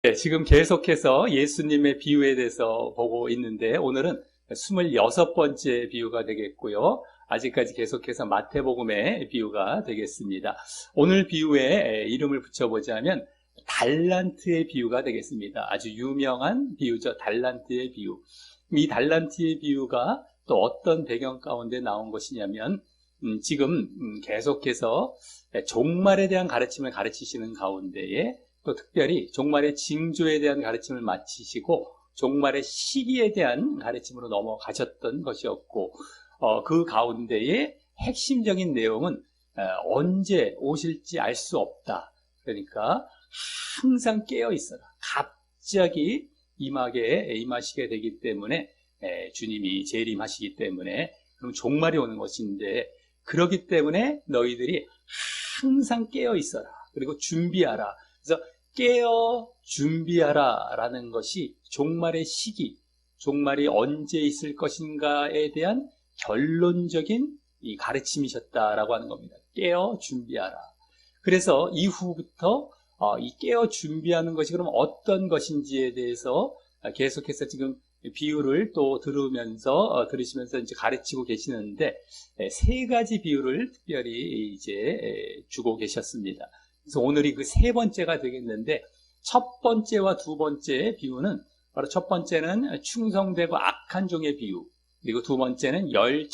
네, 지금 계속해서 예수님의 비유에 대해서 보고 있는데 오늘은 26번째 비유가 되겠고요. 아직까지 계속해서 마태복음의 비유가 되겠습니다. 오늘 비유에 이름을 붙여보자면 달란트의 비유가 되겠습니다. 아주 유명한 비유죠. 달란트의 비유. 이 달란트의 비유가 또 어떤 배경 가운데 나온 것이냐면 지금 계속해서 종말에 대한 가르침을 가르치시는 가운데에 또 특별히 종말의 징조에 대한 가르침을 마치시고 종말의 시기에 대한 가르침으로 넘어가셨던 것이었고 그 가운데에 핵심적인 내용은 언제 오실지 알 수 없다. 그러니까 항상 깨어 있어라. 갑자기 임하시게 되기 때문에 주님이 재림하시기 때문에 그럼 종말이 오는 것인데 그렇기 때문에 너희들이 항상 깨어 있어라. 그리고 준비하라. 그래서 깨어 준비하라 라는 것이 종말의 시기, 종말이 언제 있을 것인가에 대한 결론적인 이 가르침이셨다라고 하는 겁니다. 깨어 준비하라. 그래서 이후부터 이 깨어 준비하는 것이 그럼 어떤 것인지에 대해서 계속해서 지금 비유를 또 들으시면서 이제 가르치고 계시는데 세 가지 비유를 특별히 이제 주고 계셨습니다. 그래서 오늘이 그 세 번째가 되겠는데 첫 번째와 두 번째 비유는 바로 첫 번째는 충성되고 악한 종의 비유, 그리고 두 번째는 열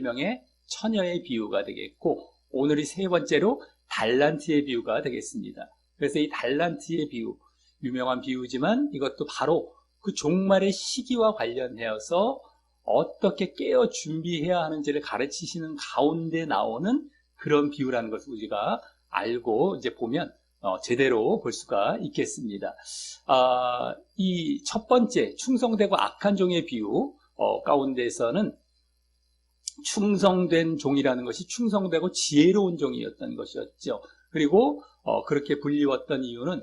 명의 처녀의 비유가 되겠고 오늘이 세 번째로 달란트의 비유가 되겠습니다. 그래서 이 달란트의 비유, 유명한 비유지만 이것도 바로 그 종말의 시기와 관련해서 어떻게 깨어 준비해야 하는지를 가르치시는 가운데 나오는 그런 비유라는 것을 우리가 알고 이제 보면 제대로 볼 수가 있겠습니다. 이 첫 번째 충성되고 악한 종의 비유 가운데에서는 충성된 종이라는 것이 충성되고 지혜로운 종이었던 것이었죠. 그리고 그렇게 불리웠던 이유는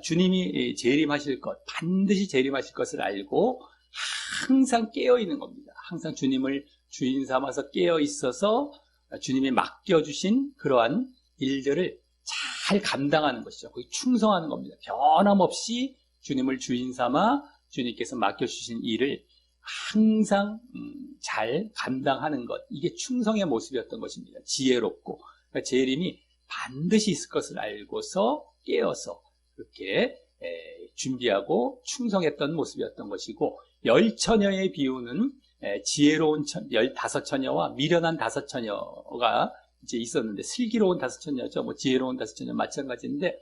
주님이 재림하실 것, 반드시 재림하실 것을 알고 항상 깨어 있는 겁니다. 항상 주님을 주인 삼아서 깨어 있어서 주님이 맡겨주신 그러한 일들을 잘 감당하는 것이죠. 거기 충성하는 겁니다. 변함없이 주님을 주인 삼아 주님께서 맡겨주신 일을 항상 잘 감당하는 것, 이게 충성의 모습이었던 것입니다. 지혜롭고 그러니까 재림이 반드시 있을 것을 알고서 깨어서 그렇게 준비하고 충성했던 모습이었던 것이고 열 처녀의 비유는 지혜로운 15처녀와 미련한 5처녀가 이제 있었는데 슬기로운 5처녀죠. 뭐 지혜로운 5처녀 마찬가지인데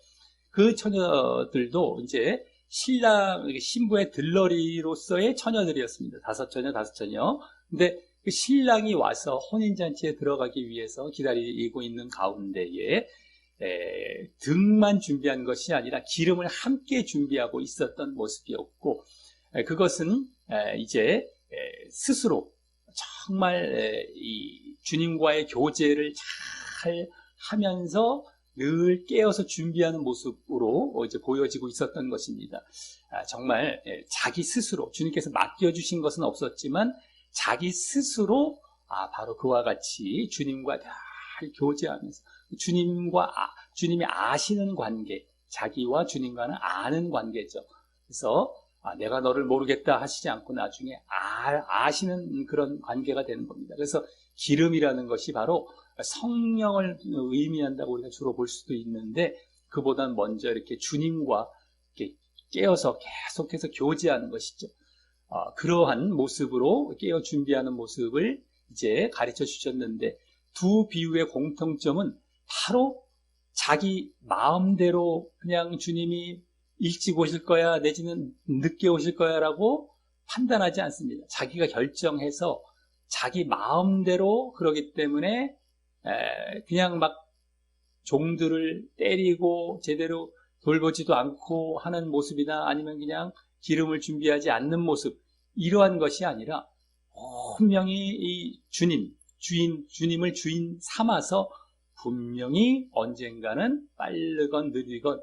그 처녀들도 이제 신부의 들러리로서의 처녀들이었습니다. 5처녀. 근데 그 신랑이 와서 혼인잔치에 들어가기 위해서 기다리고 있는 가운데에 등만 준비한 것이 아니라 기름을 함께 준비하고 있었던 모습이었고 그것은 이제 스스로 정말 이 주님과의 교제를 잘 하면서 늘 깨어서 준비하는 모습으로 이제 보여지고 있었던 것입니다. 정말 자기 스스로 주님께서 맡겨주신 것은 없었지만 자기 스스로 바로 그와 같이 주님과 잘 교제하면서 주님이 아시는 관계, 자기와 주님과는 아는 관계죠. 그래서 내가 너를 모르겠다 하시지 않고 나중에 아시는 그런 관계가 되는 겁니다. 그래서 기름이라는 것이 바로 성령을 의미한다고 우리가 주로 볼 수도 있는데 그보다는 먼저 이렇게 주님과 이렇게 깨어서 계속해서 교제하는 것이죠. 그러한 모습으로 깨어 준비하는 모습을 이제 가르쳐 주셨는데 두 비유의 공통점은 바로 자기 마음대로 그냥 주님이 일찍 오실 거야 내지는 늦게 오실 거야 라고 판단하지 않습니다. 자기가 결정해서 자기 마음대로 그러기 때문에 그냥 막 종들을 때리고 제대로 돌보지도 않고 하는 모습이나 아니면 그냥 기름을 준비하지 않는 모습, 이러한 것이 아니라 분명히 이 주님을 주인 삼아서 분명히 언젠가는 빠르건 느리건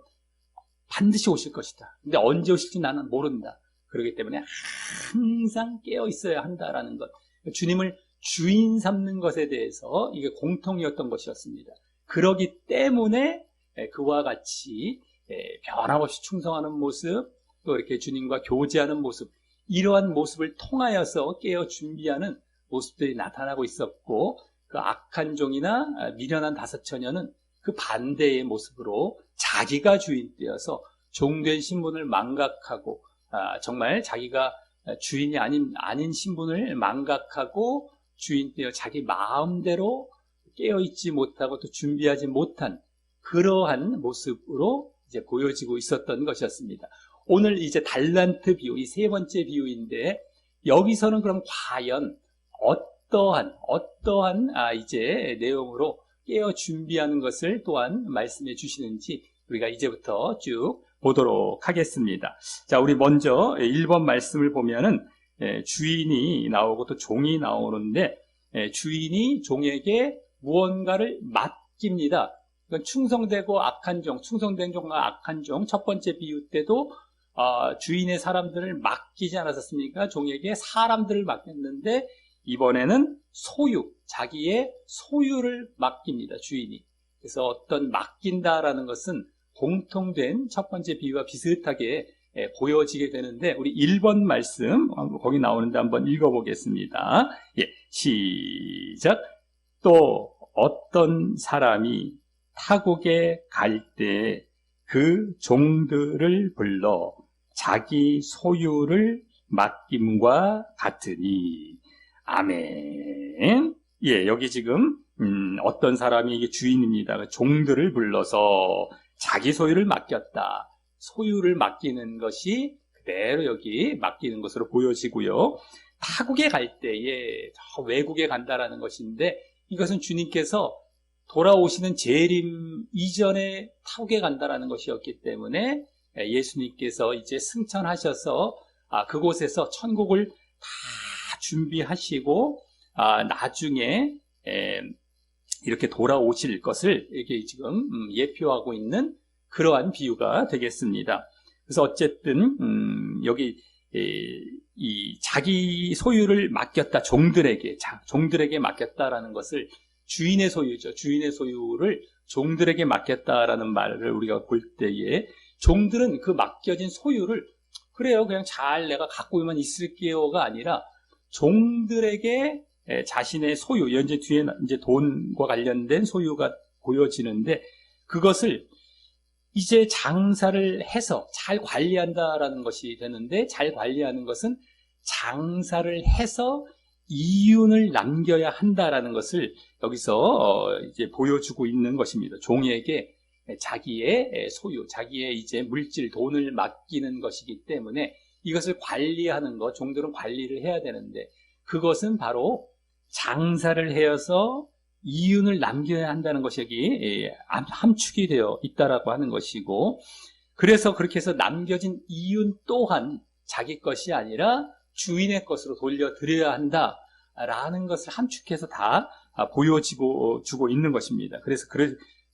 반드시 오실 것이다. 근데 언제 오실지 나는 모른다. 그렇기 때문에 항상 깨어 있어야 한다라는 것. 주님을 주인 삼는 것에 대해서 이게 공통이었던 것이었습니다. 그러기 때문에 그와 같이 변함없이 충성하는 모습, 또 이렇게 주님과 교제하는 모습, 이러한 모습을 통하여서 깨어 준비하는 모습들이 나타나고 있었고, 그 악한 종이나 미련한 다섯 처녀는 그 반대의 모습으로 자기가 주인 되어서 종된 신분을 망각하고, 정말 자기가 주인이 아닌 신분을 망각하고 주인 되어 자기 마음대로 깨어있지 못하고 또 준비하지 못한 그러한 모습으로 이제 보여지고 있었던 것이었습니다. 오늘 이제 달란트 비유, 이 세 번째 비유인데, 여기서는 그럼 과연 어떠한 이제 내용으로 깨어 준비하는 것을 또한 말씀해 주시는지 우리가 이제부터 쭉 보도록 하겠습니다. 자, 우리 먼저 1번 말씀을 보면은 주인이 나오고 또 종이 나오는데, 주인이 종에게 무언가를 맡깁니다. 충성되고 악한 종, 충성된 종과 악한 종, 첫 번째 비유 때도 주인의 사람들을 맡기지 않았었습니까? 종에게 사람들을 맡겼는데, 이번에는 자기의 소유를 맡깁니다, 주인이. 그래서 어떤 맡긴다라는 것은 공통된 첫 번째 비유와 비슷하게 보여지게 되는데, 우리 1번 말씀, 거기 나오는데 한번 읽어보겠습니다. 시작. 또 어떤 사람이 타국에 갈 때 그 종들을 불러 자기 소유를 맡김과 같으니. 아멘. 여기 지금 어떤 사람이 이게 주인입니다. 종들을 불러서 자기 소유를 맡겼다. 소유를 맡기는 것이 그대로 여기 맡기는 것으로 보여지고요. 타국에 갈 때에 외국에 간다라는 것인데, 이것은 주님께서 돌아오시는 재림 이전에 타국에 간다라는 것이었기 때문에 예수님께서 이제 승천하셔서 그곳에서 천국을 다 준비하시고 나중에 이렇게 돌아오실 것을 이렇게 지금 예표하고 있는 그러한 비유가 되겠습니다. 그래서 어쨌든 여기 이 자기 소유를 맡겼다, 종들에게 맡겼다라는 것을, 주인의 소유죠. 주인의 소유를 종들에게 맡겼다라는 말을 우리가 볼 때에, 종들은 그 맡겨진 소유를 그래요, 그냥 잘 내가 갖고만 있을게요가 아니라, 종들에게 자신의 소유, 현재 뒤에 이제 돈과 관련된 소유가 보여지는데, 그것을 이제 장사를 해서 잘 관리한다라는 것이 되는데, 잘 관리하는 것은 장사를 해서 이윤을 남겨야 한다라는 것을 여기서 이제 보여주고 있는 것입니다. 종에게 자기의 소유, 자기의 이제 물질, 돈을 맡기는 것이기 때문에 이것을 관리하는 것, 종들은 관리를 해야 되는데, 그것은 바로 장사를 해서 이윤을 남겨야 한다는 것이 여기 함축이 되어 있다라고 하는 것이고, 그래서 그렇게 해서 남겨진 이윤 또한 자기 것이 아니라 주인의 것으로 돌려드려야 한다라는 것을 함축해서 다 보여주고 있는 것입니다. 그래서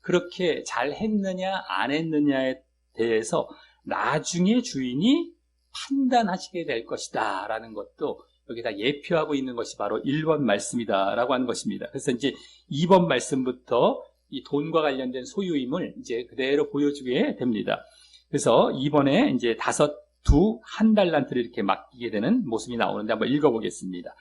그렇게 잘 했느냐 안 했느냐에 대해서 나중에 주인이 판단하시게 될 것이다 라는 것도 여기다 예표하고 있는 것이 바로 1번 말씀이다라고 하는 것입니다. 그래서 이제 2번 말씀부터 이 돈과 관련된 소유임을 이제 그대로 보여주게 됩니다. 그래서 이번에 이제 1달란트를 이렇게 맡기게 되는 모습이 나오는데 한번 읽어보겠습니다.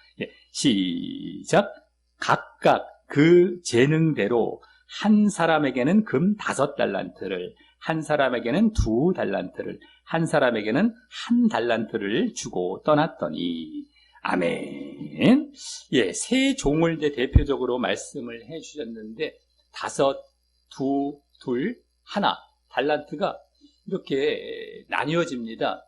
시작. 각각 그 재능대로 한 사람에게는 금 5달란트를, 한 사람에게는 2달란트를, 한 사람에게는 1달란트를 주고 떠났더니. 아멘. 세 종을 대표적으로 말씀을 해주셨는데, 5, 2, 2, 1 달란트가 이렇게 나뉘어집니다.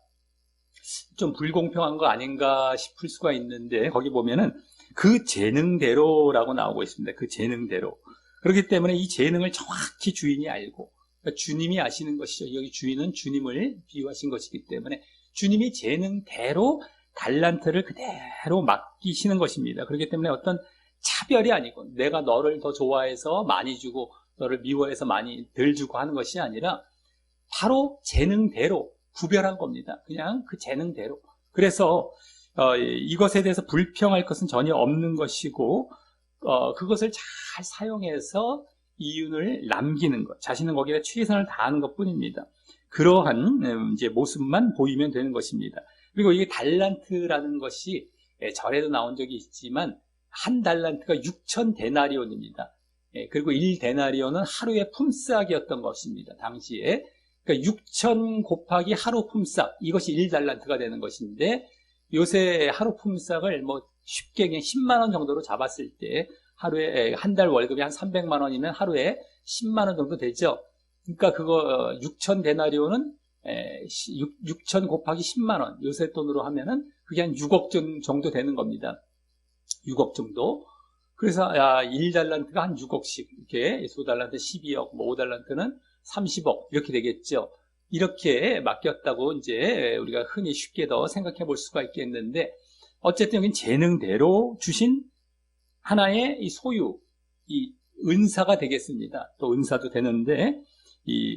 좀 불공평한 거 아닌가 싶을 수가 있는데, 거기 보면은 그 재능대로라고 나오고 있습니다. 그 재능대로. 그렇기 때문에 이 재능을 정확히 주인이 알고, 그러니까 주님이 아시는 것이죠. 여기 주인은 주님을 비유하신 것이기 때문에 주님이 재능대로 달란트를 그대로 맡기시는 것입니다. 그렇기 때문에 어떤 차별이 아니고, 내가 너를 더 좋아해서 많이 주고 너를 미워해서 많이 덜 주고 하는 것이 아니라 바로 재능대로 구별한 겁니다. 그냥 그 재능대로. 그래서 이것에 대해서 불평할 것은 전혀 없는 것이고, 그것을 잘 사용해서 이윤을 남기는 것, 자신은 거기에 최선을 다하는 것 뿐입니다. 그러한 이제 모습만 보이면 되는 것입니다. 그리고 이게 달란트라는 것이 절에도 나온 적이 있지만 한 달란트가 6천 데나리온입니다. 그리고 1데나리온은 하루의 품삯이었던 것입니다. 당시에. 그러니까 6천 곱하기 하루 품삯, 이것이 1달란트가 되는 것인데, 요새 하루 품삯을 뭐 쉽게 그냥 10만 원 정도로 잡았을 때, 하루에 한 달 월급이 한 300만 원이면 하루에 10만 원 정도 되죠. 그러니까 그거 6천 데나리온은 6천 곱하기 10만 원, 요새 돈으로 하면은 그게 한 6억 정도 되는 겁니다. 6억 정도. 그래서 1달란트가 한 6억씩, 이렇게 소달란트 12억, 뭐 5달란트는 30억 이렇게 되겠죠. 이렇게 맡겼다고 이제 우리가 흔히 쉽게 더 생각해 볼 수가 있겠는데, 어쨌든 여긴 재능대로 주신 하나의 이 소유, 이 은사가 되겠습니다. 또 은사도 되는데,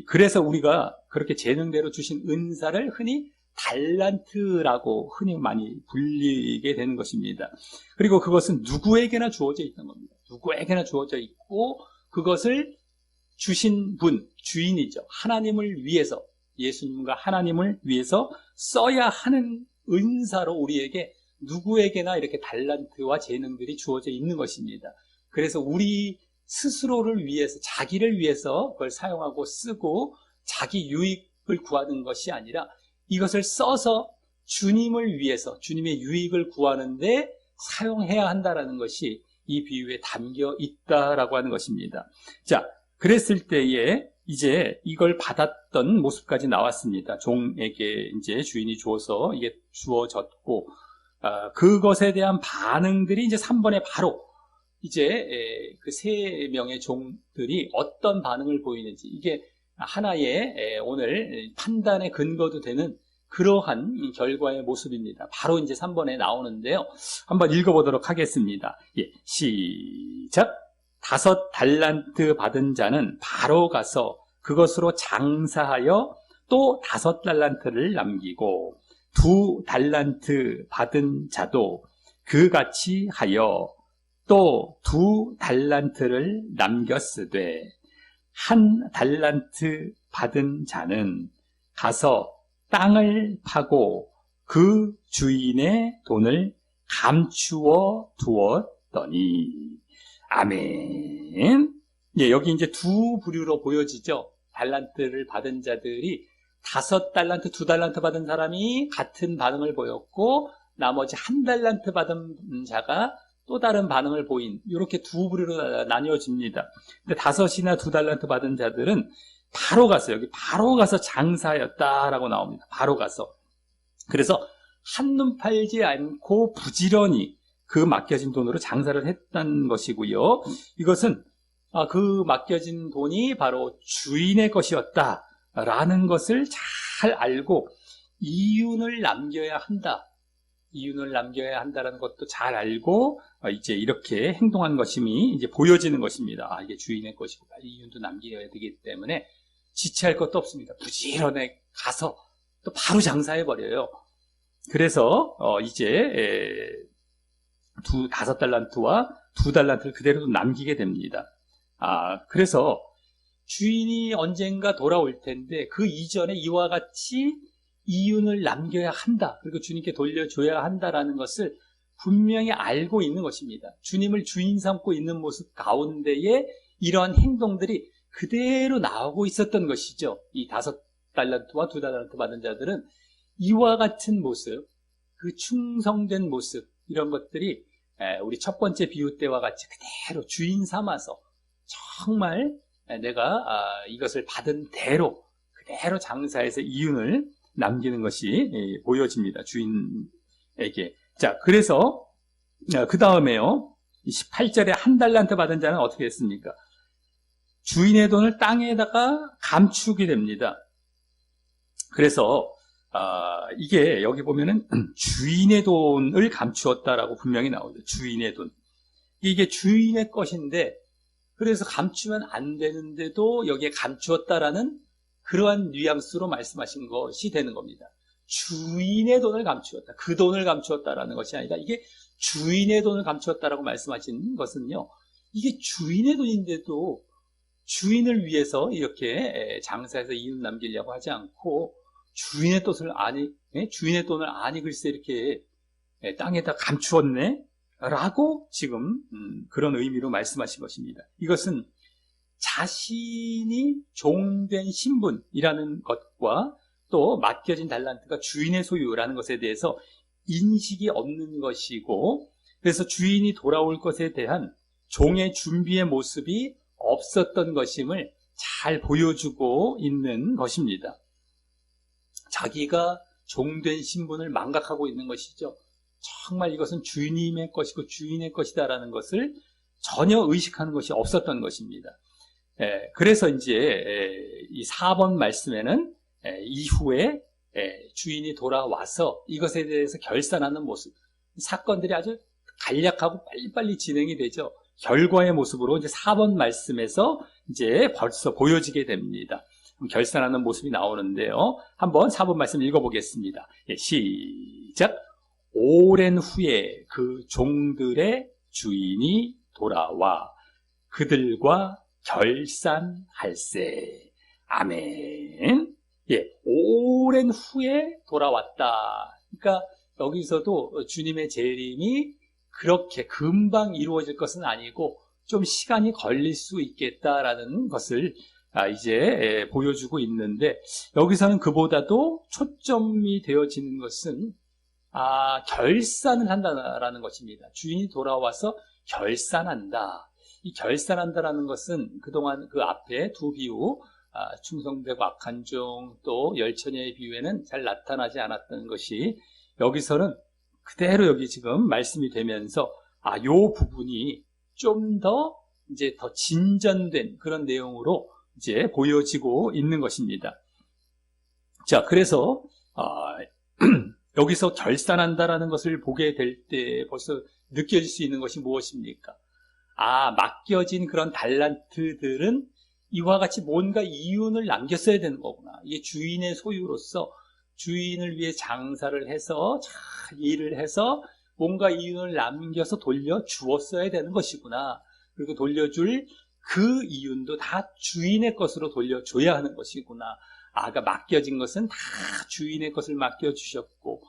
그래서 우리가 그렇게 재능대로 주신 은사를 흔히 달란트라고 흔히 많이 불리게 되는 것입니다. 그리고 그것은 누구에게나 주어져 있는 겁니다. 누구에게나 주어져 있고, 그것을 주신 분, 주인이죠. 하나님을 위해서, 예수님과 하나님을 위해서 써야 하는 은사로 우리에게 누구에게나 이렇게 달란트와 재능들이 주어져 있는 것입니다. 그래서 우리 스스로를 위해서, 자기를 위해서 그걸 사용하고 쓰고 자기 유익을 구하는 것이 아니라 이것을 써서 주님을 위해서, 주님의 유익을 구하는데 사용해야 한다라는 것이 이 비유에 담겨 있다라고 하는 것입니다. 자, 그랬을 때에 이제 이걸 받았던 모습까지 나왔습니다. 종에게 이제 주인이 주어서 이게 주어졌고, 그것에 대한 반응들이 이제 3번에 바로 이제 그 세 명의 종들이 어떤 반응을 보이는지, 이게 하나의 오늘 판단의 근거도 되는 그러한 결과의 모습입니다. 바로 이제 3번에 나오는데요. 한번 읽어보도록 하겠습니다. 시작. 5달란트 받은 자는 바로 가서 그것으로 장사하여 또 5달란트를 남기고, 2달란트 받은 자도 그같이 하여 또 2달란트를 남겼으되, 1달란트 받은 자는 가서 땅을 파고 그 주인의 돈을 감추어 두었더니. 아멘. 여기 이제 두 부류로 보여지죠. 달란트를 받은 자들이 5달란트, 2달란트 받은 사람이 같은 반응을 보였고, 나머지 1달란트 받은 자가 또 다른 반응을 보인, 이렇게 두 부류로 나뉘어집니다. 근데 5이나 2달란트 받은 자들은 바로 가서, 여기 바로 가서 장사하였다라고 나옵니다. 바로 가서. 그래서 한눈 팔지 않고 부지런히 그 맡겨진 돈으로 장사를 했다는 것이고요. 이것은 그 맡겨진 돈이 바로 주인의 것이었다라는 것을 잘 알고 이윤을 남겨야 한다. 이윤을 남겨야 한다는 것도 잘 알고 이제 이렇게 행동한 것임이 이제 보여지는 것입니다. 이게 주인의 것이고 이윤도 남겨야 되기 때문에 지체할 것도 없습니다. 부지런히 가서 또 바로 장사해 버려요. 그래서 이제 5달란트와 2달란트를 그대로 남기게 됩니다. 그래서 주인이 언젠가 돌아올 텐데 그 이전에 이와 같이 이윤을 남겨야 한다. 그리고 주님께 돌려줘야 한다라는 것을 분명히 알고 있는 것입니다. 주님을 주인 삼고 있는 모습 가운데에 이러한 행동들이 그대로 나오고 있었던 것이죠. 이 5달란트와 2달란트 받은 자들은 이와 같은 모습, 그 충성된 모습, 이런 것들이 우리 첫 번째 비유 때와 같이 그대로 주인 삼아서 정말 내가 이것을 받은 대로 그대로 장사해서 이윤을 남기는 것이 보여집니다. 주인에게. 자, 그래서 그 다음에요. 18절에 1달란트 받은 자는 어떻게 했습니까? 주인의 돈을 땅에다가 감추게 됩니다. 그래서 이게 여기 보면은 주인의 돈을 감추었다라고 분명히 나오죠. 주인의 돈. 이게 주인의 것인데 그래서 감추면 안 되는데도 여기에 감추었다라는 그러한 뉘앙스로 말씀하신 것이 되는 겁니다. 주인의 돈을 감추었다. 그 돈을 감추었다라는 것이 아니라 이게 주인의 돈을 감추었다라고 말씀하신 것은요. 이게 주인의 돈인데도 주인을 위해서 이렇게 장사해서 이윤 남기려고 하지 않고 주인의 돈을 아니 글쎄 이렇게 땅에다 감추었네 라고 지금 그런 의미로 말씀하신 것입니다. 이것은 자신이 종된 신분이라는 것과 또 맡겨진 달란트가 주인의 소유라는 것에 대해서 인식이 없는 것이고, 그래서 주인이 돌아올 것에 대한 종의 준비의 모습이 없었던 것임을 잘 보여주고 있는 것입니다. 자기가 종된 신분을 망각하고 있는 것이죠. 정말 이것은 주님의 것이고 주인의 것이다라는 것을 전혀 의식하는 것이 없었던 것입니다. 그래서 이제 이 4번 말씀에는 이후에 주인이 돌아와서 이것에 대해서 결산하는 모습, 사건들이 아주 간략하고 빨리빨리 진행이 되죠. 결과의 모습으로 이제 4번 말씀에서 이제 벌써 보여지게 됩니다. 결산하는 모습이 나오는데요. 한번 4번 말씀 읽어보겠습니다. 시작. 오랜 후에 그 종들의 주인이 돌아와 그들과 결산할세. 아멘. 오랜 후에 돌아왔다. 그러니까 여기서도 주님의 재림이 그렇게 금방 이루어질 것은 아니고 좀 시간이 걸릴 수 있겠다라는 것을 이제 보여주고 있는데, 여기서는 그보다도 초점이 되어지는 것은 결산을 한다라는 것입니다. 주인이 돌아와서 결산한다. 이 결산한다라는 것은 그동안 그 앞에 두 비유, 충성되고 악한 종, 또 열처녀의 비유에는 잘 나타나지 않았던 것이 여기서는 그대로 여기 지금 말씀이 되면서 요 부분이 좀 더 이제 더 진전된 그런 내용으로 이제 보여지고 있는 것입니다. 자, 그래서 여기서 결산한다라는 것을 보게 될 때 벌써 느껴질 수 있는 것이 무엇입니까? 맡겨진 그런 달란트들은 이와 같이 뭔가 이윤을 남겼어야 되는 거구나. 이게 주인의 소유로서 주인을 위해 장사를 해서 잘 일을 해서 뭔가 이윤을 남겨서 돌려주었어야 되는 것이구나. 그리고 돌려줄 그 이윤도 다 주인의 것으로 돌려줘야 하는 것이구나. 그러니까 맡겨진 것은 다 주인의 것을 맡겨주셨고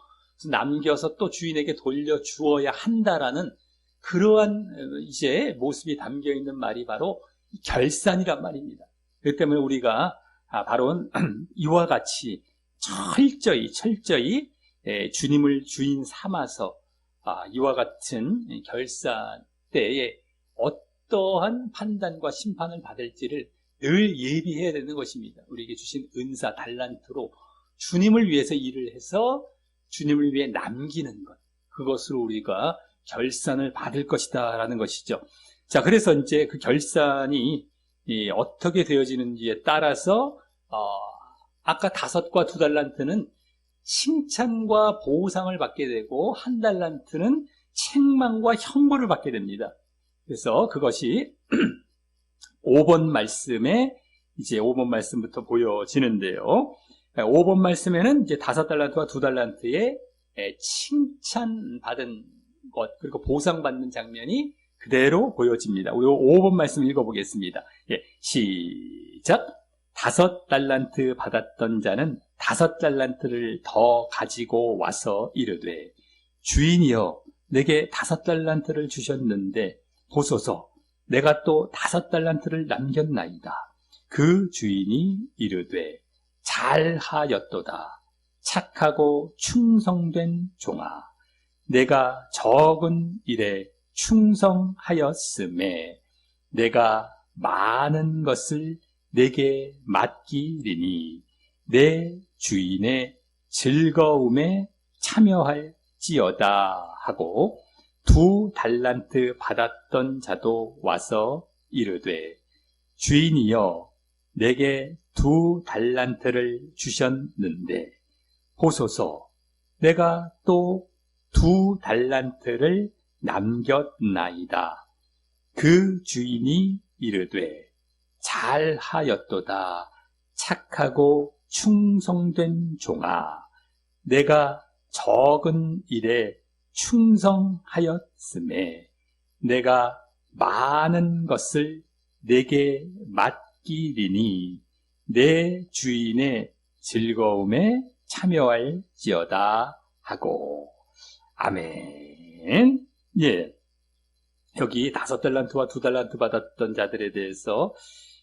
남겨서 또 주인에게 돌려주어야 한다라는 그러한 이제 모습이 담겨있는 말이 바로 결산이란 말입니다. 그렇기 때문에 우리가 바로 이와 같이 철저히 주님을 주인 삼아서 이와 같은 결산 때에 어떠한 판단과 심판을 받을지를 늘 예비해야 되는 것입니다. 우리에게 주신 은사, 달란트로 주님을 위해서 일을 해서 주님을 위해 남기는 것, 그것으로 우리가 결산을 받을 것이다 라는 것이죠. 자, 그래서 이제 그 결산이 어떻게 되어지는지에 따라서 아까 5과 2달란트는 칭찬과 보상을 받게 되고 1달란트는 책망과 형벌을 받게 됩니다. 그래서 그것이 5번 말씀에 이제 5번 말씀부터 보여지는데요. 5번 말씀에는 이제 5달란트와 2달란트의 칭찬받은 것, 그리고 보상받는 장면이 그대로 보여집니다. 5번 말씀 읽어보겠습니다. 시작. 5달란트 받았던 자는 5달란트를 더 가지고 와서 이르되, 주인이여, 내게 5달란트를 주셨는데 보소서, 내가 또 5달란트를 남겼나이다. 그 주인이 이르되, 잘하였도다. 착하고 충성된 종아, 내가 적은 일에 충성하였음에 내가 많은 것을 내게 맡기리니 내 주인의 즐거움에 참여할지어다 하고 2달란트 받았던 자도 와서 이르되, 주인이여, 내게 2달란트를 주셨는데 보소서, 내가 또 2달란트를 남겼나이다. 그 주인이 이르되, 잘하였도다. 착하고 충성된 종아, 내가 적은 일에 충성하였음에 내가 많은 것을 내게 맡기리니 내 주인의 즐거움에 참여할지어다 하고. 아멘. 예. 여기 5달란트와 2달란트 받았던 자들에 대해서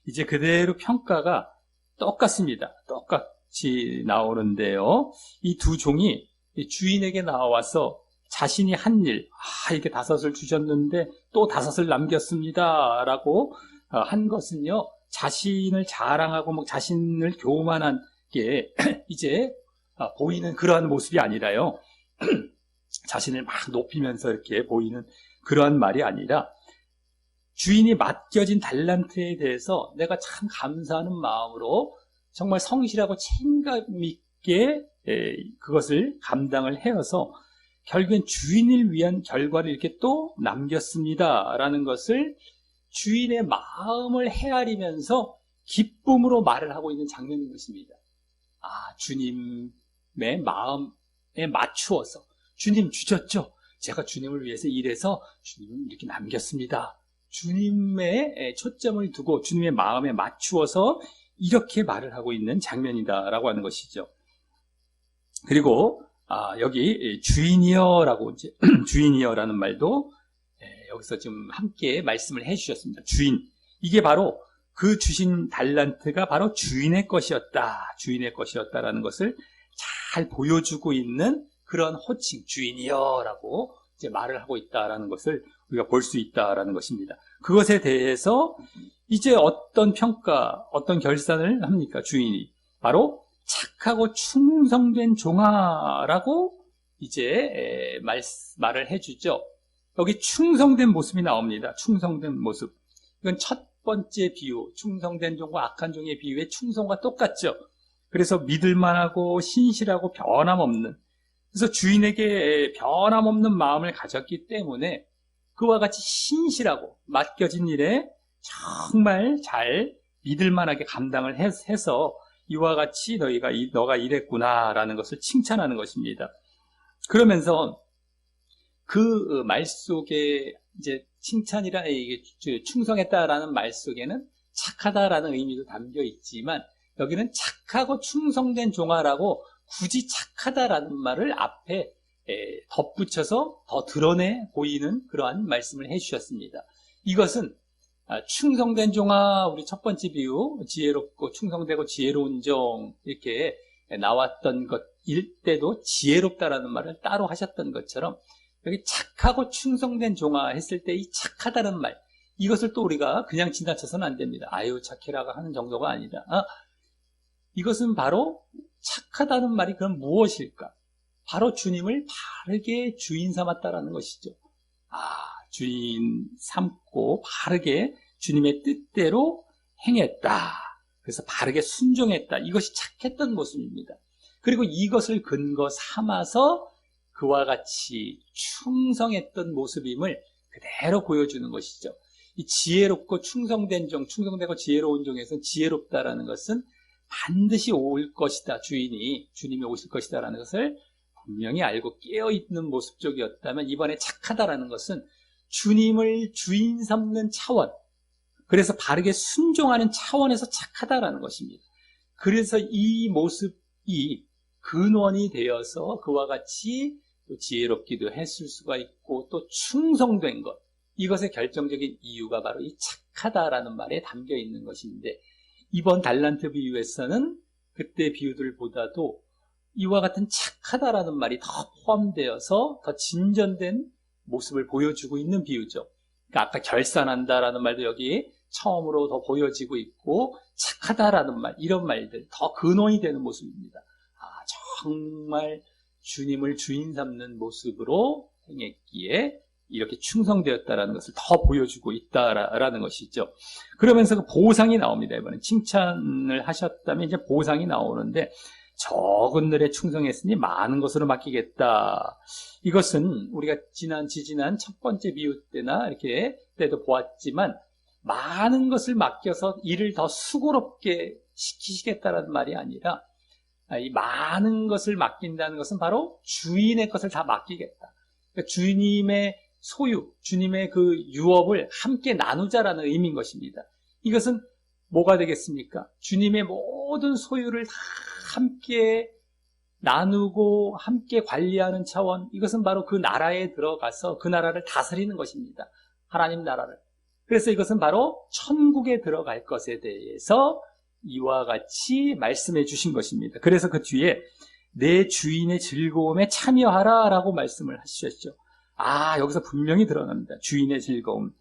이제 그대로 평가가 똑같습니다. 똑같이 나오는데요. 이 두 종이 주인에게 나와서 자신이 한 일, 이렇게 5을 주셨는데 또 5을 남겼습니다. 라고 한 것은요, 자신을 자랑하고 뭐 자신을 교만한 게 이제 보이는 그러한 모습이 아니라요. 자신을 막 높이면서 이렇게 보이는 그러한 말이 아니라 주인이 맡겨진 달란트에 대해서 내가 참 감사하는 마음으로 정말 성실하고 책임감 있게 그것을 감당을 해서 결국엔 주인을 위한 결과를 이렇게 또 남겼습니다. 라는 것을 주인의 마음을 헤아리면서 기쁨으로 말을 하고 있는 장면인 것입니다. 주님의 마음에 맞추어서 주님 주셨죠? 제가 주님을 위해서 일해서 주님을 이렇게 남겼습니다. 주님의 초점을 두고 주님의 마음에 맞추어서 이렇게 말을 하고 있는 장면이다라고 하는 것이죠. 그리고 여기 주인이여라고 이제 주인이여라는 말도 여기서 좀 함께 말씀을 해주셨습니다. 주인, 이게 바로 그 주신 달란트가 바로 주인의 것이었다, 주인의 것이었다라는 것을 잘 보여주고 있는 그런 호칭, 주인이여라고 이제 말을 하고 있다라는 것을 우리가 볼 수 있다라는 것입니다. 그것에 대해서 이제 어떤 평가, 어떤 결산을 합니까? 주인이 바로 착하고 충성된 종아라고 이제 말을 해주죠. 여기 충성된 모습이 나옵니다. 충성된 모습. 이건 첫 번째 비유, 충성된 종과 악한 종의 비유의 충성과 똑같죠. 그래서 믿을만하고 신실하고 변함없는, 그래서 주인에게 변함없는 마음을 가졌기 때문에 그와 같이 신실하고 맡겨진 일에 정말 잘 믿을만하게 감당을 해서 이와 같이 너가 이랬구나라는 것을 칭찬하는 것입니다. 그러면서 그 말 속에 이제 칭찬이라 이게 충성했다라는 말 속에는 착하다라는 의미도 담겨 있지만 여기는 착하고 충성된 종아라고 굳이 착하다라는 말을 앞에 덧붙여서 더 드러내 보이는 그러한 말씀을 해주셨습니다. 이것은 충성된 종아, 우리 첫 번째 비유, 지혜롭고 충성되고 지혜로운 종 이렇게 나왔던 것일 때도 지혜롭다라는 말을 따로 하셨던 것처럼 여기 착하고 충성된 종아 했을 때 이 착하다는 말, 이것을 또 우리가 그냥 지나쳐서는 안 됩니다. 아유 착해라고 하는 정도가 아니라 이것은 바로 착하다는 말이 그럼 무엇일까? 바로 주님을 바르게 주인 삼았다라는 것이죠. 주인 삼고 바르게 주님의 뜻대로 행했다. 그래서 바르게 순종했다. 이것이 착했던 모습입니다. 그리고 이것을 근거 삼아서 그와 같이 충성했던 모습임을 그대로 보여주는 것이죠. 이 지혜롭고 충성된 종, 충성되고 지혜로운 종에서 지혜롭다라는 것은 반드시 올 것이다. 주님이 오실 것이다라는 것을 분명히 알고 깨어있는 모습 쪽이었다면 이번에 착하다라는 것은 주님을 주인 삼는 차원, 그래서 바르게 순종하는 차원에서 착하다라는 것입니다. 그래서 이 모습이 근원이 되어서 그와 같이 또 지혜롭기도 했을 수가 있고 또 충성된 것, 이것의 결정적인 이유가 바로 이 착하다라는 말에 담겨 있는 것인데 이번 달란트 비유에서는 그때 비유들보다도 이와 같은 착하다라는 말이 더 포함되어서 더 진전된 모습을 보여주고 있는 비유죠. 그러니까 아까 결산한다라는 말도 여기 처음으로 더 보여지고 있고 착하다라는 말, 이런 말들 더 근원이 되는 모습입니다. 정말 주님을 주인 삼는 모습으로 행했기에 이렇게 충성되었다라는 것을 더 보여주고 있다라는 것이죠. 그러면서 그 보상이 나옵니다. 이번에 칭찬을 하셨다면 이제 보상이 나오는데 적은 늘에 충성했으니 많은 것으로 맡기겠다. 이것은 우리가 지지난 첫 번째 비유 때나 이렇게 때도 보았지만 많은 것을 맡겨서 일을 더 수고롭게 시키시겠다라는 말이 아니라 이 많은 것을 맡긴다는 것은 바로 주인의 것을 다 맡기겠다. 그러니까 주님의 소유, 주님의 그 유업을 함께 나누자라는 의미인 것입니다. 이것은 뭐가 되겠습니까? 주님의 모든 소유를 다 함께 나누고 함께 관리하는 차원, 이것은 바로 그 나라에 들어가서 그 나라를 다스리는 것입니다. 하나님 나라를. 그래서 이것은 바로 천국에 들어갈 것에 대해서 이와 같이 말씀해 주신 것입니다. 그래서 그 뒤에 내 주인의 즐거움에 참여하라 라고 말씀을 하셨죠. 여기서 분명히 드러납니다. 주인의 즐거움.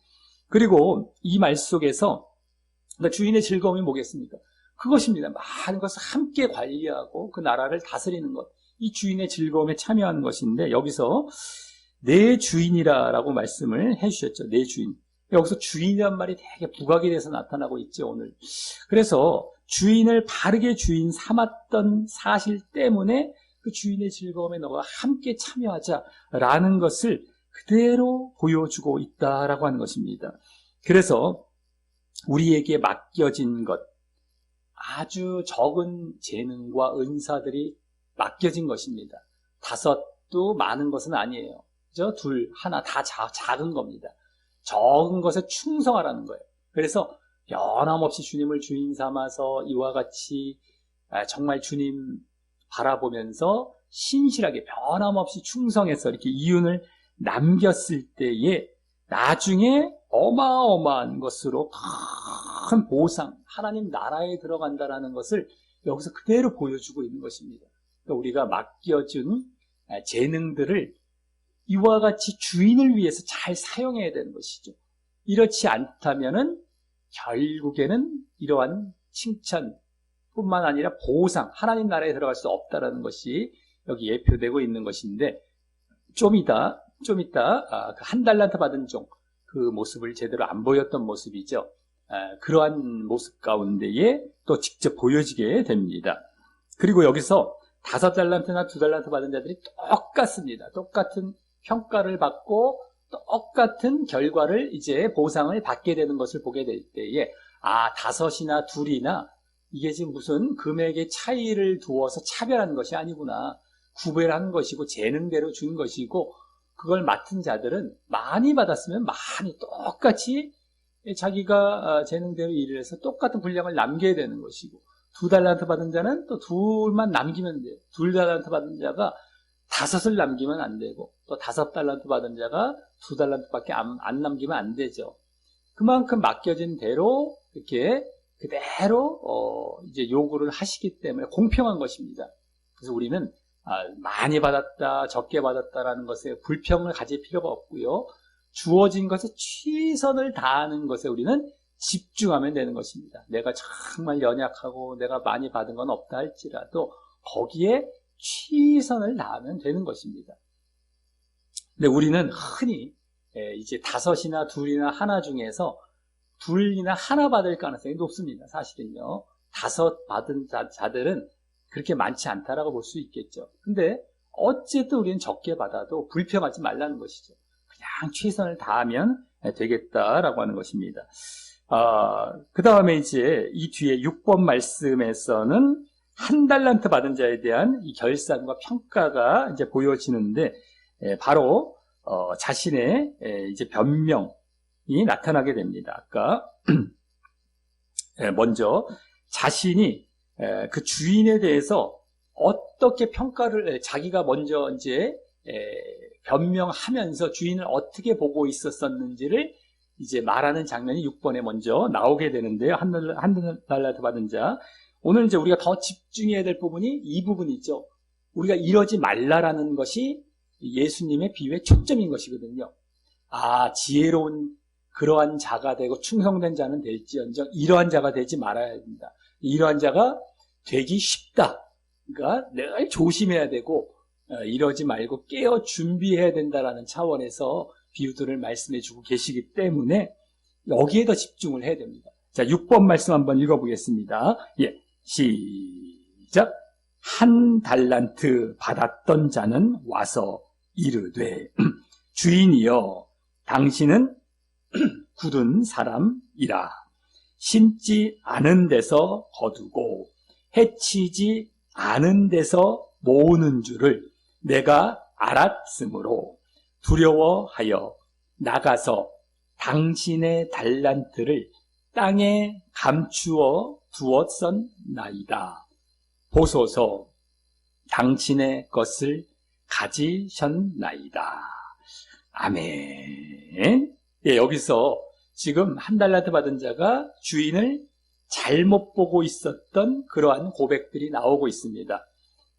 그리고 이 말 속에서 그러니까 주인의 즐거움이 뭐겠습니까? 그것입니다. 많은 것을 함께 관리하고 그 나라를 다스리는 것. 이 주인의 즐거움에 참여하는 것인데 여기서 내 주인이라고 말씀을 해주셨죠. 내 주인. 여기서 주인이란 말이 되게 부각이 돼서 나타나고 있죠, 오늘. 그래서 주인을 바르게 주인 삼았던 사실 때문에 그 주인의 즐거움에 너가 함께 참여하자라는 것을 그대로 보여주고 있다라고 하는 것입니다. 그래서 우리에게 맡겨진 것, 아주 적은 재능과 은사들이 맡겨진 것입니다. 5도 많은 것은 아니에요. 그죠? 2, 1 다 작은 겁니다. 적은 것에 충성하라는 거예요. 그래서 변함없이 주님을 주인 삼아서 이와 같이 정말 주님 바라보면서 신실하게 변함없이 충성해서 이렇게 이윤을 남겼을 때에 나중에 어마어마한 것으로 큰 보상, 하나님 나라에 들어간다라는 것을 여기서 그대로 보여주고 있는 것입니다. 그러니까 우리가 맡겨준 재능들을 이와 같이 주인을 위해서 잘 사용해야 되는 것이죠. 이렇지 않다면은 결국에는 이러한 칭찬뿐만 아니라 보상, 하나님 나라에 들어갈 수 없다라는 것이 여기 예표되고 있는 것인데 좀 이따 그 한 달란트 받은 종 그 모습을 제대로 안 보였던 모습이죠. 그러한 모습 가운데에 또 직접 보여지게 됩니다. 그리고 여기서 5달란트나 2달란트 받은 자들이 똑같습니다. 똑같은 평가를 받고 똑같은 결과를 이제 보상을 받게 되는 것을 보게 될 때에 5이나 2이나 이게 지금 무슨 금액의 차이를 두어서 차별하는 것이 아니구나. 구별하는 것이고 재능대로 준 것이고 그걸 맡은 자들은 많이 받았으면 많이 똑같이 자기가 재능대로 일을 해서 똑같은 분량을 남겨야 되는 것이고 2달란트 받은 자는 또 2만 남기면 돼요. 2달란트 받은 자가 5을 남기면 안 되고 또 5달란트 받은 자가 2달란트밖에 안 남기면 안 되죠. 그만큼 맡겨진 대로 이렇게 그대로 이제 요구를 하시기 때문에 공평한 것입니다. 그래서 우리는 많이 받았다, 적게 받았다라는 것에 불평을 가질 필요가 없고요. 주어진 것에 최선을 다하는 것에 우리는 집중하면 되는 것입니다. 내가 정말 연약하고 내가 많이 받은 건 없다 할지라도 거기에 최선을 다하면 되는 것입니다. 근데 우리는 흔히 이제 5이나 2이나 1 중에서 2이나 1 받을 가능성이 높습니다. 사실은요. 5 받은 자들은 그렇게 많지 않다라고 볼 수 있겠죠. 근데 어쨌든 우리는 적게 받아도 불평하지 말라는 것이죠. 그냥 최선을 다하면 되겠다라고 하는 것입니다. 그 다음에 이제 이 뒤에 6번 말씀에서는 1달란트 받은 자에 대한 이 결산과 평가가 이제 보여지는데 바로 자신의 이제 변명이 나타나게 됩니다. 아까 먼저 자신이 그 주인에 대해서 어떻게 평가를 자기가 먼저 이제 변명하면서 주인을 어떻게 보고 있었었는지를 이제 말하는 장면이 6번에 먼저 나오게 되는데요. 1달란트 받은 자. 오늘 이제 우리가 더 집중해야 될 부분이 이 부분이죠. 우리가 이러지 말라라는 것이 예수님의 비유의 초점인 것이거든요. 지혜로운 그러한 자가 되고 충성된 자는 될지언정 이러한 자가 되지 말아야 된다. 이러한 자가 되기 쉽다. 그러니까 늘 조심해야 되고 이러지 말고 깨어 준비해야 된다라는 차원에서 비유들을 말씀해 주고 계시기 때문에 여기에 더 집중을 해야 됩니다. 자, 6번 말씀 한번 읽어보겠습니다. 시작. 1달란트 받았던 자는 와서 이르되 주인이여 당신은 굳은 사람이라 심지 않은 데서 거두고 해치지 않은 데서 모으는 줄을 내가 알았으므로 두려워하여 나가서 당신의 달란트를 땅에 감추어 두었었나이다. 보소서 당신의 것을 가지셨나이다. 아멘. 예, 여기서 지금 한 달란트 받은 자가 주인을 잘못 보고 있었던 그러한 고백들이 나오고 있습니다.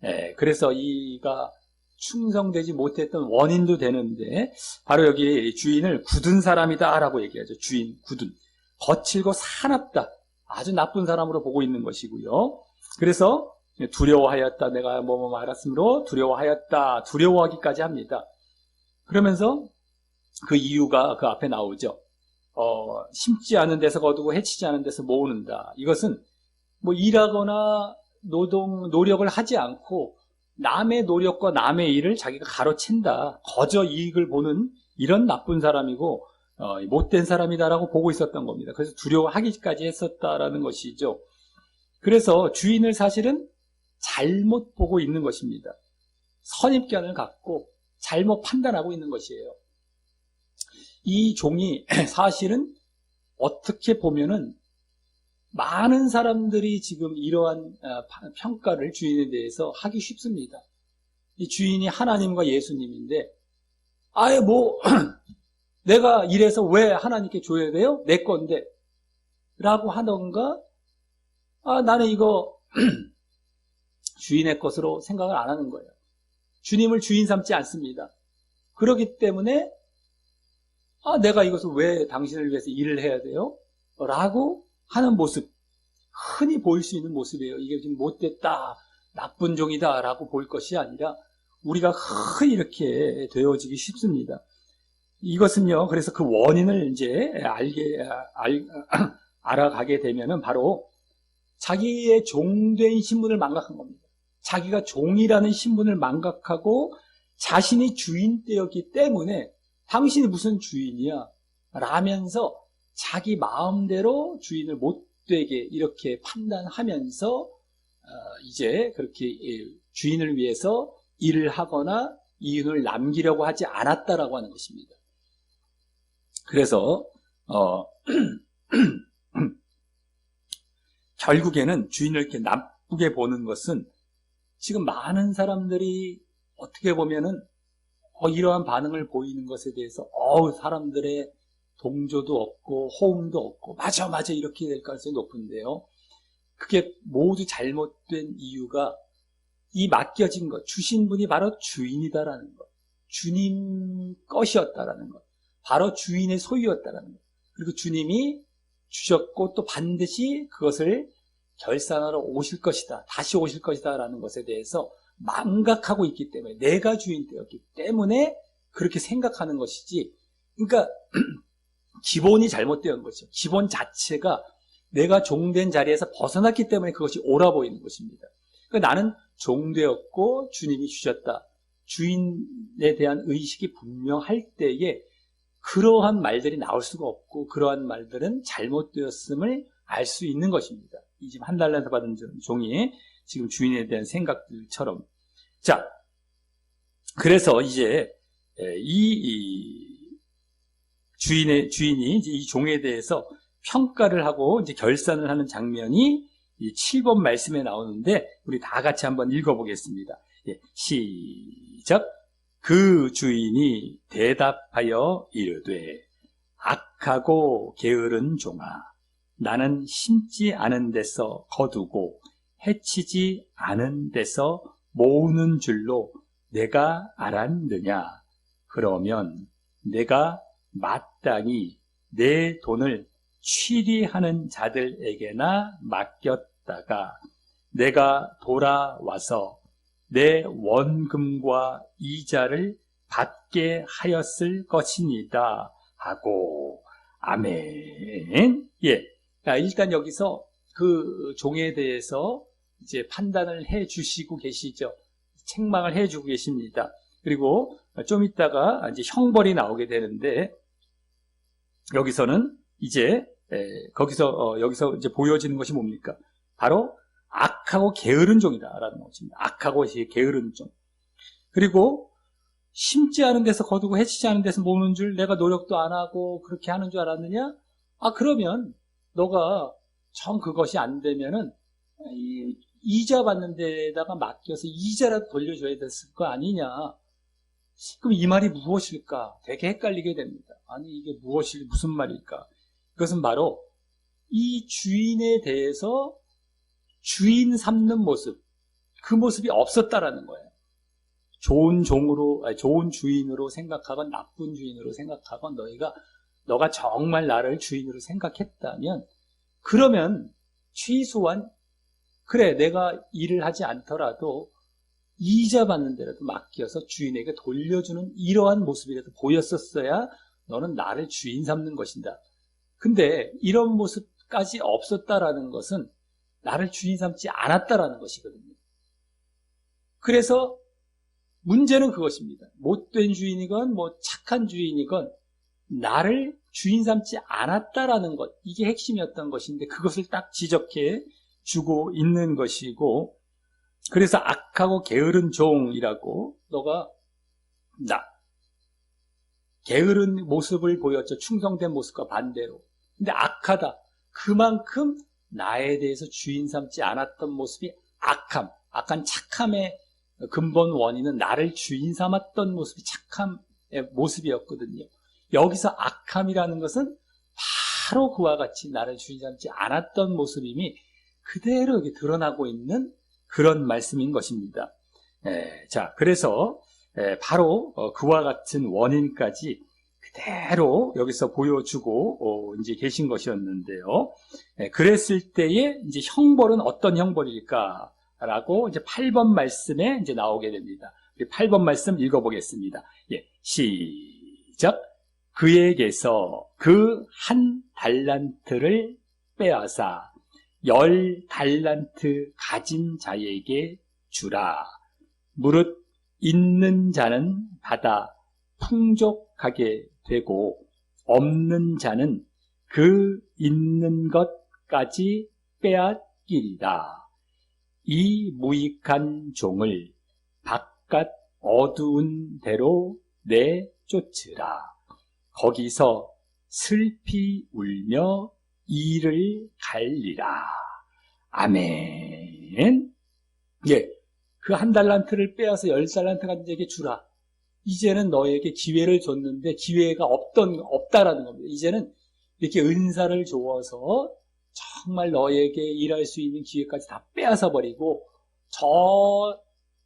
예, 그래서 이가 충성되지 못했던 원인도 되는데, 바로 여기 주인을 굳은 사람이다 라고 얘기하죠. 주인, 굳은. 거칠고 사납다. 아주 나쁜 사람으로 보고 있는 것이고요. 그래서 두려워하였다. 내가 뭐뭐 말았으므로 두려워하였다. 두려워하기까지 합니다. 그러면서 그 이유가 그 앞에 나오죠. 심지 않은 데서 거두고 해치지 않은 데서 모으는다. 이것은 뭐 일하거나 노력을 하지 않고 남의 노력과 남의 일을 자기가 가로챈다. 거저 이익을 보는 이런 나쁜 사람이고 못된 사람이다라고 보고 있었던 겁니다. 그래서 두려워하기까지 했었다라는 것이죠. 그래서 주인을 사실은 잘못 보고 있는 것입니다. 선입견을 갖고 잘못 판단하고 있는 것이에요. 이 종이 사실은 어떻게 보면은 많은 사람들이 지금 이러한 평가를 주인에 대해서 하기 쉽습니다. 이 주인이 하나님과 예수님인데, 아예 뭐 내가 이래서 왜 하나님께 줘야 돼요? 내 건데 라고 하던가, 나는 이거 주인의 것으로 생각을 안 하는 거예요. 주님을 주인 삼지 않습니다. 그렇기 때문에 내가 이것을 왜 당신을 위해서 일을 해야 돼요? 라고 하는 모습, 흔히 보일 수 있는 모습이에요. 이게 지금 못됐다, 나쁜 종이다 라고 볼 것이 아니라 우리가 흔히 이렇게 되어지기 쉽습니다. 이것은요, 그래서 그 원인을 이제 알아가게 되면은 바로 자기의 종된 신분을 망각한 겁니다. 자기가 종이라는 신분을 망각하고 자신이 주인되었기 때문에 당신이 무슨 주인이야? 라면서 자기 마음대로 주인을 못되게 이렇게 판단하면서 이제 그렇게 주인을 위해서 일을 하거나 이윤을 남기려고 하지 않았다라고 하는 것입니다. 그래서 결국에는 주인을 이렇게 나쁘게 보는 것은 지금 많은 사람들이 어떻게 보면은 이러한 반응을 보이는 것에 대해서 사람들의 동조도 없고 호응도 없고 맞아 이렇게 될 가능성이 높은데요. 그게 모두 잘못된 이유가 이 맡겨진 것, 주신 분이 바로 주인이다라는 것, 주님 것이었다라는 것, 바로 주인의 소유였다라는 것, 그리고 주님이 주셨고 또 반드시 그것을 결산하러 오실 것이다, 다시 오실 것이다 라는 것에 대해서 망각하고 있기 때문에, 내가 주인 되었기 때문에 그렇게 생각하는 것이지, 그러니까 기본이 잘못된 거죠. 기본 자체가 내가 종된 자리에서 벗어났기 때문에 그것이 옳아 보이는 것입니다. 그러니까 나는 종되었고 주님이 주셨다, 주인에 대한 의식이 분명할 때에 그러한 말들이 나올 수가 없고, 그러한 말들은 잘못되었음을 알 수 있는 것입니다. 이 지금 한 달란트 받은 종이 지금 주인에 대한 생각들처럼. 자, 그래서 이제 이 주인이 이제 이 종에 대해서 평가를 하고 이제 결산을 하는 장면이 이 7번 말씀에 나오는데, 우리 다 같이 한번 읽어보겠습니다. 시작. 그 주인이 대답하여 이르되, 악하고 게으른 종아, 나는 심지 않은 데서 거두고 해치지 않은 데서 모으는 줄로 내가 알았느냐? 그러면 내가 마땅히 내 돈을 취리하는 자들에게나 맡겼다가 내가 돌아와서 내 원금과 이자를 받게 하였을 것이니다 하고. 아멘. 예. 일단 여기서 그 종에 대해서 이제 판단을 해 주시고 계시죠. 책망을 해 주고 계십니다. 그리고 좀 있다가 이제 형벌이 나오게 되는데, 여기서는 이제 여기서 이제 보여지는 것이 뭡니까? 바로 악하고 게으른 종이다라는 것입니다. 악하고 게으른 종. 그리고 심지 않은 데서 거두고 해치지 않은 데서 모으는 줄, 내가 노력도 안 하고 그렇게 하는 줄 알았느냐? 그러면 너가 정 그것이 안 되면은 이자 받는 데다가 맡겨서 이자라도 돌려줘야 됐을 거 아니냐. 그럼 이 말이 무엇일까? 되게 헷갈리게 됩니다. 아니 이게 무슨 말일까? 그것은 바로 이 주인에 대해서 주인 삼는 모습, 그 모습이 없었다라는 거예요. 좋은 주인으로 생각하건 나쁜 주인으로 생각하건 너가 정말 나를 주인으로 생각했다면, 그러면 최소한 그래 내가 일을 하지 않더라도 이자 받는 데라도 맡겨서 주인에게 돌려주는 이러한 모습이라도 보였었어야 너는 나를 주인 삼는 것이다. 근데 이런 모습까지 없었다라는 것은 나를 주인 삼지 않았다라는 것이거든요. 그래서 문제는 그것입니다. 못된 주인이건 착한 주인이건 나를 주인 삼지 않았다라는 것, 이게 핵심이었던 것인데 그것을 딱 지적해 주고 있는 것이고, 그래서 악하고 게으른 종이라고, 너가 게으른 모습을 보였죠. 충성된 모습과 반대로. 근데 악하다. 그만큼 나에 대해서 주인 삼지 않았던 모습이 악한 착함의 근본 원인은 나를 주인 삼았던 모습이 착함의 모습이었거든요. 여기서 악함이라는 것은 바로 그와 같이 나를 주인 삼지 않았던 모습임이 그대로 여기 드러나고 있는 그런 말씀인 것입니다. 자, 그래서 바로 그와 같은 원인까지 그대로 여기서 보여주고 이제 계신 것이었는데요. 그랬을 때에 이제 형벌은 어떤 형벌일까라고 이제 8번 말씀에 이제 나오게 됩니다. 8번 말씀 읽어보겠습니다. 시작. 그에게서 그 1달란트를 빼앗아 10달란트 가진 자에게 주라. 무릇 있는 자는 받아 풍족하게 되고 없는 자는 그 있는 것까지 빼앗기리라. 이 무익한 종을 바깥 어두운 데로 내쫓으라. 거기서 슬피 울며 이를 갈리라. 아멘. 그 1달란트를 빼앗아 10달란트 가진 자에게 주라. 이제는 너에게 기회를 줬는데 기회가 없다라는 겁니다. 이제는 이렇게 은사를 주어서 정말 너에게 일할 수 있는 기회까지 다 빼앗아 버리고 저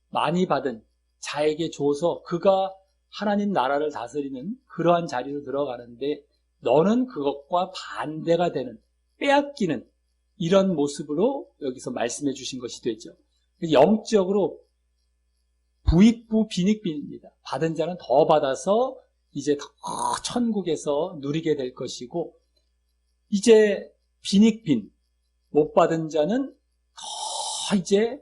많이 받은 자에게 줘서 그가 하나님 나라를 다스리는 그러한 자리로 들어가는데 너는 그것과 반대가 되는, 빼앗기는 이런 모습으로 여기서 말씀해 주신 것이 되죠. 영적으로 부익부 빈익빈입니다. 받은 자는 더 받아서 이제 더 천국에서 누리게 될 것이고, 이제 빈익빈 못 받은 자는 더 이제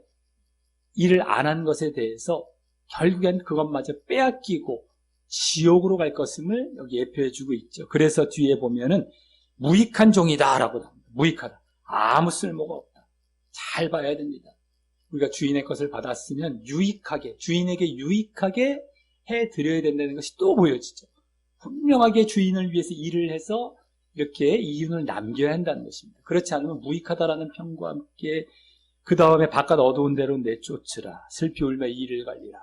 일을 안 한 것에 대해서 결국엔 그것마저 빼앗기고 지옥으로 갈 것임을 여기 예표해 주고 있죠. 그래서 뒤에 보면은 무익한 종이다라고 합니다. 무익하다. 아무 쓸모가 없다. 잘 봐야 됩니다. 우리가 주인의 것을 받았으면 주인에게 유익하게 해드려야 된다는 것이 또 보여지죠. 분명하게 주인을 위해서 일을 해서 이렇게 이윤을 남겨야 한다는 것입니다. 그렇지 않으면 무익하다라는 평과 함께 그 다음에 바깥 어두운 데로 내쫓으라. 슬피 울며 이를 갈리라.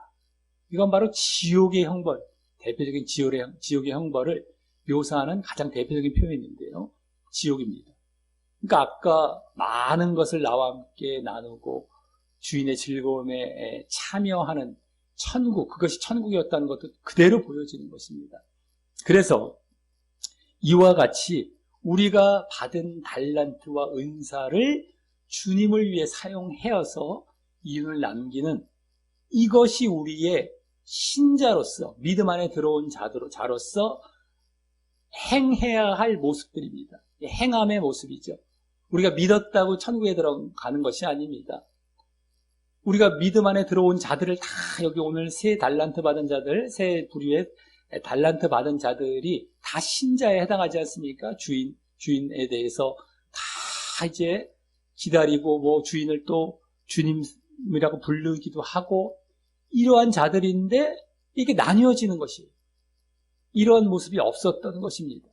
이건 바로 지옥의 형벌, 대표적인 지옥의 형벌을 묘사하는 가장 대표적인 표현인데요. 지옥입니다. 그러니까 아까 많은 것을 나와 함께 나누고 주인의 즐거움에 참여하는 천국, 그것이 천국이었다는 것도 그대로 보여지는 것입니다. 그래서 이와 같이 우리가 받은 달란트와 은사를 주님을 위해 사용해서 이윤을 남기는, 이것이 우리의 신자로서, 믿음 안에 들어온 자로서 행해야 할 모습들입니다. 행함의 모습이죠. 우리가 믿었다고 천국에 들어가는 것이 아닙니다. 우리가 믿음 안에 들어온 자들을 다 여기 오늘 세 달란트 받은 자들, 세 부류의 달란트 받은 자들이 다 신자에 해당하지 않습니까? 주인에 대해서 다 이제 기다리고 주인을 또 주님이라고 부르기도 하고 이러한 자들인데 이게 나뉘어지는 것이에요. 이러한 모습이 없었던 것입니다.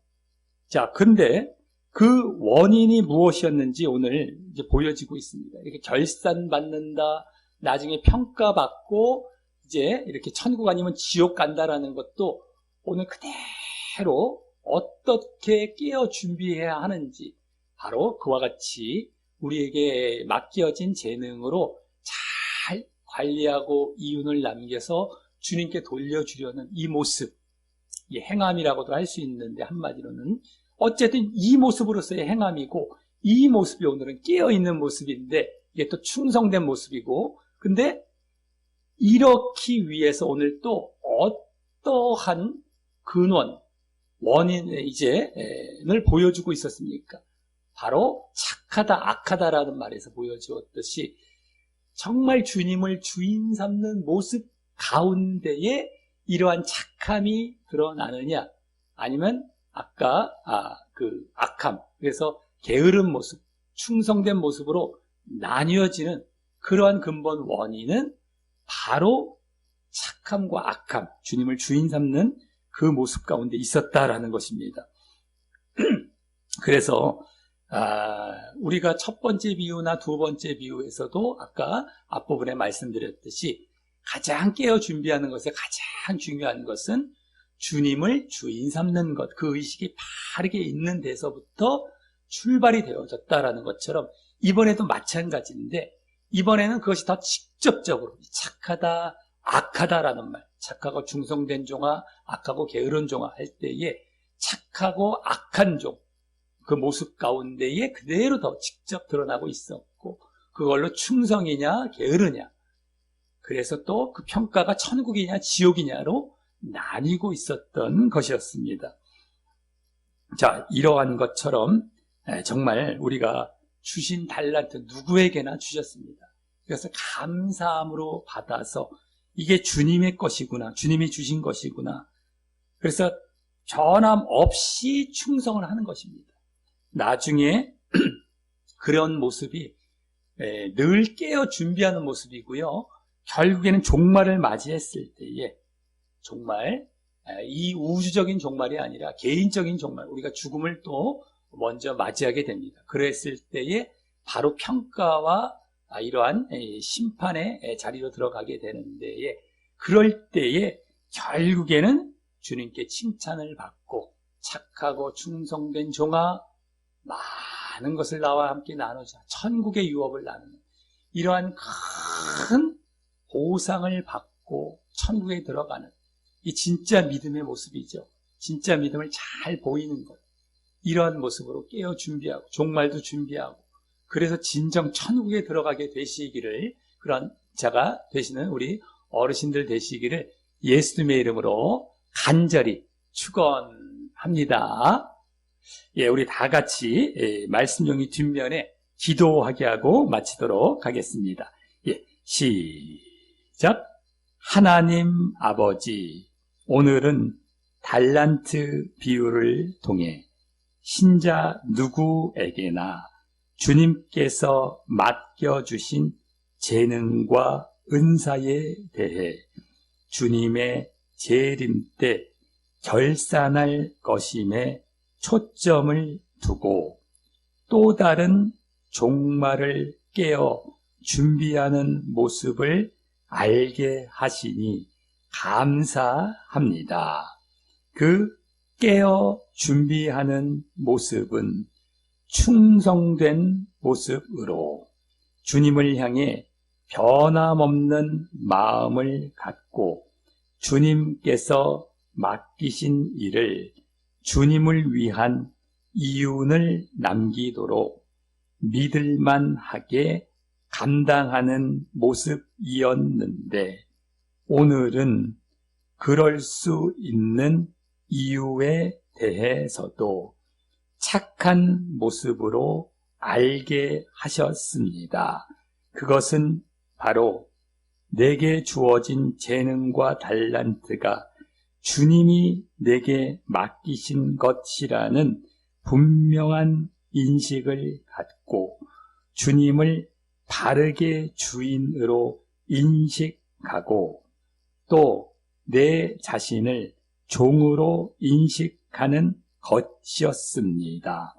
자, 근데 그 원인이 무엇이었는지 오늘 이제 보여지고 있습니다. 이렇게 결산받는다, 나중에 평가받고 이제 이렇게 천국 아니면 지옥 간다라는 것도 오늘 그대로 어떻게 깨어 준비해야 하는지 바로 그와 같이 우리에게 맡겨진 재능으로 잘 관리하고 이윤을 남겨서 주님께 돌려주려는 이 모습, 이 행함이라고도 할 수 있는데 한마디로는 어쨌든 이 모습으로서의 행함이고 이 모습이 오늘은 깨어있는 모습인데 이게 또 충성된 모습이고 근데 이렇기 위해서 오늘 또 어떠한 근원, 원인을 보여주고 있었습니까? 바로 착하다, 악하다라는 말에서 보여주었듯이 정말 주님을 주인 삼는 모습 가운데에 이러한 착함이 드러나느냐 아니면 아까 그 악함, 그래서 게으른 모습, 충성된 모습으로 나뉘어지는 그러한 근본 원인은 바로 착함과 악함, 주님을 주인 삼는 그 모습 가운데 있었다라는 것입니다. 그래서 우리가 첫 번째 비유나 두 번째 비유에서도 아까 앞부분에 말씀드렸듯이 가장 깨어 준비하는 것에 가장 중요한 것은 주님을 주인 삼는 것, 그 의식이 바르게 있는 데서부터 출발이 되어졌다라는 것처럼 이번에도 마찬가지인데 이번에는 그것이 더 직접적으로 착하다, 악하다라는 말, 착하고 충성된 종아, 악하고 게으른 종아 할 때에 착하고 악한 종, 그 모습 가운데에 그대로 더 직접 드러나고 있었고 그걸로 충성이냐 게으르냐 그래서 또 그 평가가 천국이냐 지옥이냐로 나뉘고 있었던 것이었습니다. 자, 이러한 것처럼 정말 우리가 주신 달란트 누구에게나 주셨습니다. 그래서 감사함으로 받아서 이게 주님의 것이구나, 주님이 주신 것이구나. 그래서 변함없이 충성을 하는 것입니다. 나중에 그런 모습이 늘 깨어 준비하는 모습이고요. 결국에는 종말을 맞이했을 때에 정말 이 우주적인 종말이 아니라 개인적인 종말, 우리가 죽음을 또 먼저 맞이하게 됩니다. 그랬을 때에 바로 평가와 이러한 심판의 자리로 들어가게 되는 데에 그럴 때에 결국에는 주님께 칭찬을 받고 착하고 충성된 종아 많은 것을 나와 함께 나누자 천국의 유업을 나누는 이러한 큰 보상을 받고 천국에 들어가는 이 진짜 믿음의 모습이죠. 진짜 믿음을 잘 보이는 것. 이러한 모습으로 깨어 준비하고 종말도 준비하고 그래서 진정 천국에 들어가게 되시기를 그런 자가 되시는 우리 어르신들 되시기를 예수님의 이름으로 간절히 축원합니다. 예, 우리 다 같이 말씀 종이 뒷면에 기도하게 하고 마치도록 하겠습니다. 예, 시작. 하나님 아버지, 오늘은 달란트 비유를 통해 신자 누구에게나 주님께서 맡겨주신 재능과 은사에 대해 주님의 재림 때 결산할 것임에 초점을 두고 또 다른 종말을 깨어 준비하는 모습을 알게 하시니 감사합니다. 그 깨어 준비하는 모습은 충성된 모습으로 주님을 향해 변함없는 마음을 갖고 주님께서 맡기신 일을 주님을 위한 이윤을 남기도록 믿을만하게 감당하는 모습이었는데 오늘은 그럴 수 있는 이유에 대해서도 착한 모습으로 알게 하셨습니다. 그것은 바로 내게 주어진 재능과 달란트가 주님이 내게 맡기신 것이라는 분명한 인식을 갖고 주님을 바르게 주인으로 인식하고 또 내 자신을 종으로 인식하는 것이었습니다.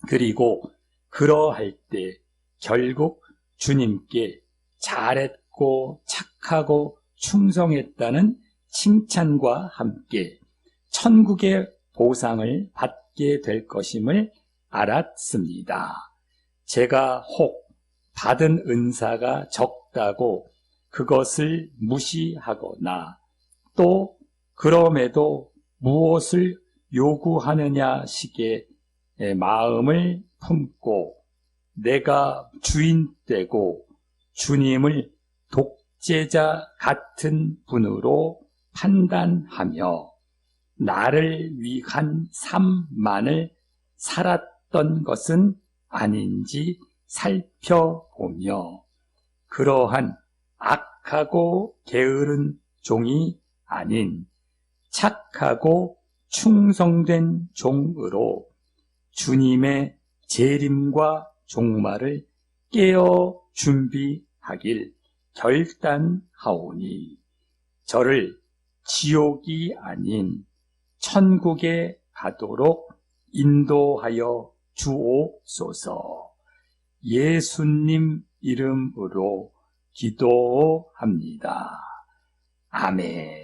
그리고 그러할 때 결국 주님께 잘했고 착하고 충성했다는 칭찬과 함께 천국의 보상을 받게 될 것임을 알았습니다. 제가 혹 받은 은사가 적다고 그것을 무시하거나 또 그럼에도 무엇을 요구하느냐 식의 마음을 품고 내가 주인되고 주님을 독재자 같은 분으로 판단하며 나를 위한 삶만을 살았던 것은 아닌지 살펴보며 그러한 악하고 게으른 종이 아닌 착하고 충성된 종으로 주님의 재림과 종말을 깨어 준비하길 결단하오니 저를 지옥이 아닌 천국에 가도록 인도하여 주옵소서. 예수님 이름으로 기도합니다. 아멘.